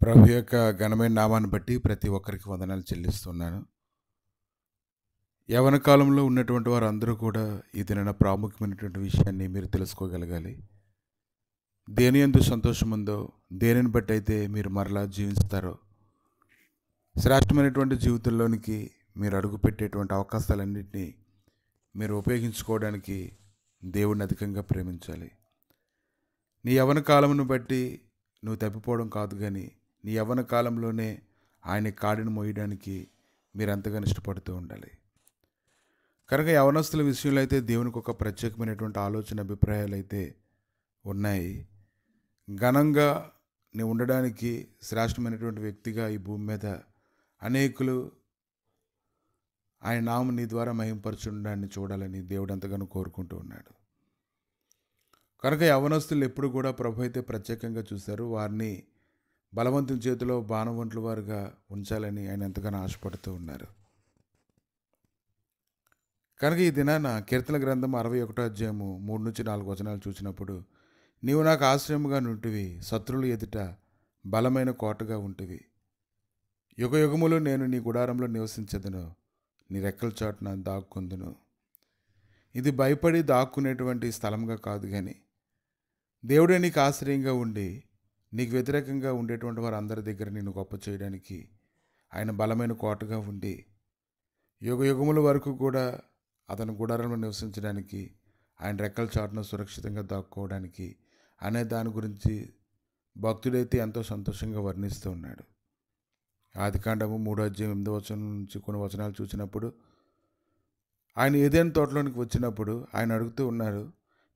ప్రభు యొక్క ఘనమైన నామాన్ని బట్టి ప్రతి ఒక్కరికి వందనాలు చెల్లిస్తున్నాను. యవ్వన కాలంలో ఉన్నటువంటి వారందరూ కూడా ఈ దినాన ప్రాముఖ్యమైనటువంటి విషయాన్ని మీరు తెలుసుకోగలగాలి. దేని యందు సంతోషం ఉందో, దేనిని బట్టి అయితే మీరు మరలా జీవిస్తారో, శ్రేష్టమైనటువంటి జీవితంలోనికి మీరు అడుగుపెట్టేటువంటి అవకాశాలన్నింటినీ మీరు ఉపయోగించుకోవడానికి దేవుడిని అధికంగా ప్రేమించాలి. నీ యవ్వన కాలమును బట్టి నువ్వు తప్పిపోవడం కాదు, కానీ నీ యవ్వన కాలంలోనే ఆయన కాడిని మోయడానికి మీరు ఎంతగానో ఇష్టపడుతూ ఉండాలి. కనుక యవనస్తుల విషయంలో అయితే దేవునికి ఒక ప్రత్యేకమైనటువంటి ఆలోచన, అభిప్రాయాలు అయితే ఉన్నాయి. ఘనంగా నీవు ఉండడానికి, శ్రేష్టమైనటువంటి వ్యక్తిగా ఈ భూమి మీద అనేకులు ఆయన నామం నీ ద్వారా మహింపరచుండాన్ని చూడాలని దేవుడు ఎంతగానో కోరుకుంటూ ఉన్నాడు. కనుక యవనస్తులు ఎప్పుడు కూడా ప్రభు అయితే ప్రత్యేకంగా చూశారు. వారిని బలవంతుని చేతిలో బాణం వంటి వారుగా ఉంచాలని ఆయన ఎంతగానో ఆశపడుతూ ఉన్నారు. కనుక ఈ దినాన కీర్తన గ్రంథం 61వ అధ్యాయము 3-4 వచనాలు చూసినప్పుడు, నీవు నాకు ఆశ్రయముగా నుంటివి, శత్రువుల ఎదుట బలమైన కోటగా ఉంటివి. యుగ యుగములు నేను నీ గుడారంలో నివసించదును, నీ రెక్కల చాటున దాక్కుందును. ఇది భయపడి దాక్కునేటువంటి స్థలంగా కాదు, కానీ దేవుడే నీకు ఆశ్రయంగా ఉండి నీకు వ్యతిరేకంగా ఉండేటువంటి వారందరి దగ్గర నిన్ను గొప్ప చేయడానికి ఆయన బలమైన కోటగా ఉండి యుగ యుగముల వరకు కూడా అతని గుడారంలో నివసించడానికి, ఆయన రెక్కల చాటును సురక్షితంగా దాక్కోవడానికి అనే దాని గురించి భక్తుడైతే ఎంతో సంతోషంగా వర్ణిస్తూ ఉన్నాడు. ఆదికాండము 3వ అధ్యాయం 8వ వచనం నుంచి కొన్ని వచనాలు చూసినప్పుడు, ఆయన ఏదైనా తోటలోనికి వచ్చినప్పుడు ఆయన అడుగుతూ ఉన్నారు,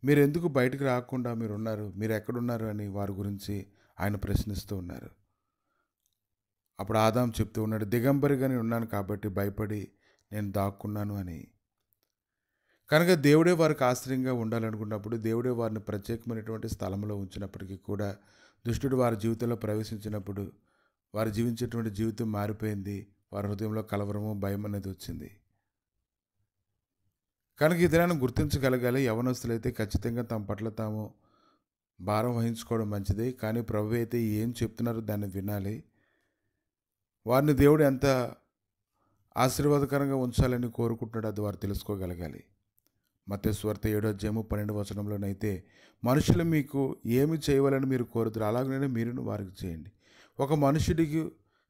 మీరు ఎందుకు బయటకు రాకుండా మీరు ఉన్నారు, మీరు ఎక్కడున్నారు అని వారి గురించి ఆయన ప్రశ్నిస్తూ ఉన్నారు. అప్పుడు ఆదాం చెప్తూ ఉన్నాడు, దిగంబరిగానే ఉన్నాను కాబట్టి భయపడి నేను దాక్కున్నాను అని. కనుక దేవుడే వారికి ఆశ్రయంగా ఉండాలనుకున్నప్పుడు, దేవుడే వారిని ప్రత్యేకమైనటువంటి స్థలంలో ఉంచినప్పటికీ కూడా దుష్టుడు వారి జీవితంలో ప్రవేశించినప్పుడు వారు జీవించేటువంటి జీవితం మారిపోయింది. వారి హృదయంలో కలవరము, భయం అనేది వచ్చింది. కనుక ఈ దినాన్ని గుర్తించగలగాలి. యవనస్తులైతే ఖచ్చితంగా తమ పట్ల తాము భారం వహించుకోవడం మంచిదే, కానీ ప్రభు అయితే ఏం చెప్తున్నారో దాన్ని వినాలి. వారిని దేవుడు ఎంత ఆశీర్వాదకరంగా ఉంచాలని కోరుకుంటున్నాడో అది వారు తెలుసుకోగలగాలి. మత్తయి సువార్త 7వ అధ్యాయము 12వ వచనంలోనైతే, మనుషులు మీకు ఏమి చేయవాలని మీరు కోరుతారు, అలాగనే మీరును వారికి చేయండి. ఒక మనుషుడికి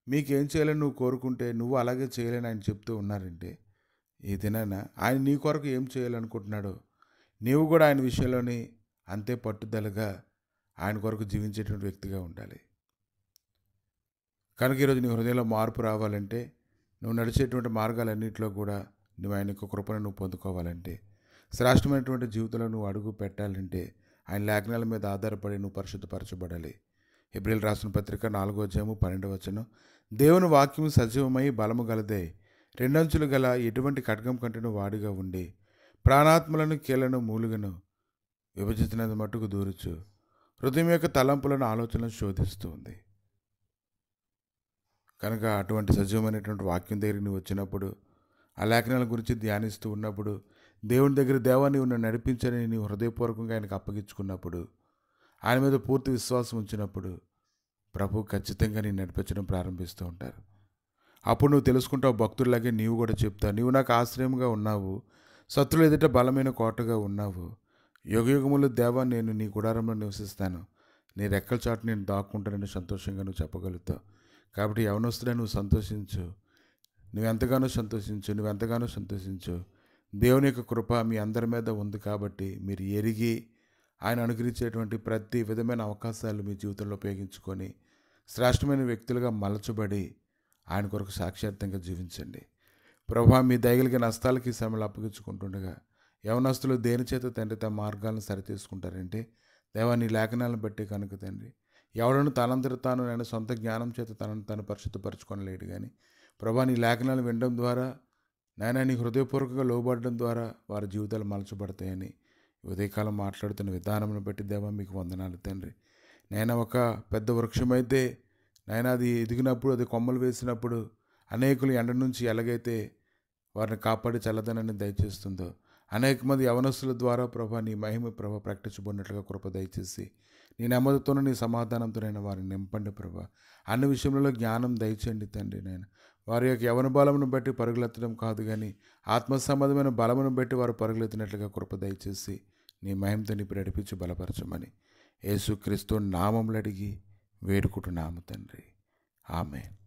మీకేం చేయాలని నువ్వు కోరుకుంటే నువ్వు అలాగే చేయాలని ఆయన చెప్తూ ఉన్నారంటే, ఈ దినాన ఆయన నీ కొరకు ఏం చేయాలనుకుంటున్నాడో నీవు కూడా ఆయన విషయంలోని అంతే పట్టుదలగా ఆయన కొరకు జీవించేటువంటి వ్యక్తిగా ఉండాలి. కనుక ఈరోజు నీ హృదయంలో మార్పు రావాలంటే, నువ్వు నడిచేటువంటి మార్గాలన్నింటిలో కూడా నువ్వు ఆయన యొక్క కృపను నువ్వు పొందుకోవాలంటే, శ్రేష్టమైనటువంటి జీవితంలో నువ్వు అడుగు పెట్టాలంటే ఆయన లేఖనాల మీద ఆధారపడి నువ్వు పరిశుద్ధపరచబడాలి. హెబ్రీయులు రాసిన పత్రిక 4వ అధ్యాయము 12వ వచనం, దేవుని వాక్యము సజీవమై బలము గలదే, రెండంచులు గల ఎటువంటి ఖడ్గం కంటేను వాడిగా ఉండి ప్రాణాత్మలను, కీళ్లను, మూలుగను విభజించినంత మట్టుకు దూరుచు హృదయం యొక్క తలంపులను, ఆలోచనలను శోధిస్తూ ఉంది. కనుక అటువంటి సజీవమైనటువంటి వాక్యం దగ్గరికి నువ్వు వచ్చినప్పుడు, ఆ లేఖనాల గురించి ధ్యానిస్తూ ఉన్నప్పుడు, దేవుని దగ్గర దేవా నీవు నన్ను నడిపించని నీవు హృదయపూర్వకంగా ఆయనకు అప్పగించుకున్నప్పుడు, ఆయన మీద పూర్తి విశ్వాసం ఉంచినప్పుడు ప్రభు ఖచ్చితంగా నేను నడిపించడం ప్రారంభిస్తూ ఉంటారు. అప్పుడు నువ్వు తెలుసుకుంటావు, భక్తుల్లాగే నీవు కూడా చెప్తావు, నీవు నాకు ఆశ్రయంగా ఉన్నావు, శత్రువుల ఎదుట బలమైన కోటగా ఉన్నావు, యుగయుగములు దేవా నేను నీ గుడారంలో నివసిస్తాను, నీ రెక్కల చాటు నేను దాక్కుంటానని సంతోషంగా నువ్వు చెప్పగలుగుతావు. కాబట్టి యవనస్తుడే నువ్వు సంతోషించు, నువ్వెంతగానో సంతోషించు. దేవుని యొక్క కృప మీ అందరి మీద ఉంది కాబట్టి మీరు ఎరిగి ఆయన అనుగ్రహించేటువంటి ప్రతి విధమైన అవకాశాలు మీ జీవితంలో ఉపయోగించుకొని శ్రేష్టమైన వ్యక్తులుగా మలచబడి ఆయన కొరకు సాక్షాత్తంగా జీవించండి. ప్రభా మీ దయగలిగిన నష్టాలకి శ్రమలు అప్పగించుకుంటుండగా యవనస్తులు దేని చేత తండ్రి తమ మార్గాలను సరిచేసుకుంటారంటే, దేవా నీ లేఖనాలను బట్టి కనుక తండ్రి, ఎవడను తనంతట తాను నేను సొంత జ్ఞానం చేత తను పరిశుద్ధపరచుకొనలేడు, కానీ ప్రభా నీ లేఖనాలు వినడం ద్వారా, నాయన నీ హృదయపూర్వకంగా లోబడడం ద్వారా వారి జీవితాలు మలచబడతాయని ఉదయకాలం మాట్లాడుతున్న విధానం బట్టి దేవా మీకు వందనాలు తండ్రి. నేను ఒక పెద్ద వృక్షమైతే నాయన అది ఎదిగినప్పుడు, అది కొమ్మలు వేసినప్పుడు అనేకులు ఎండ నుంచి ఎలాగైతే వారిని కాపాడి చల్లదనాన్ని దయచేస్తుందో, అనేక మంది యవనస్తుల ద్వారా ప్రభా నీ మహిమ ప్రభ ప్రకటించబడినట్లుగా కృప దయచేసి నీ నెమ్మదితోనూ నీ సమాధానంతోనైనా వారిని నింపండి ప్రభా. అన్ని విషయంలో జ్ఞానం దయచేయండి తండ్రి. నేను వారి యొక్క యవన బలమును బట్టి పరుగులెత్తడం కాదు కానీ ఆత్మ సంబంధమైన బలమును బట్టి వారు పరుగులెత్తినట్లుగా కృప దయచేసి నీ మహిమతో నింపి నడిపించి బలపరచమని యేసుక్రీస్తు నామములు అడిగి వేడుకుంటున్నాము తండ్రి. ఆమేన్.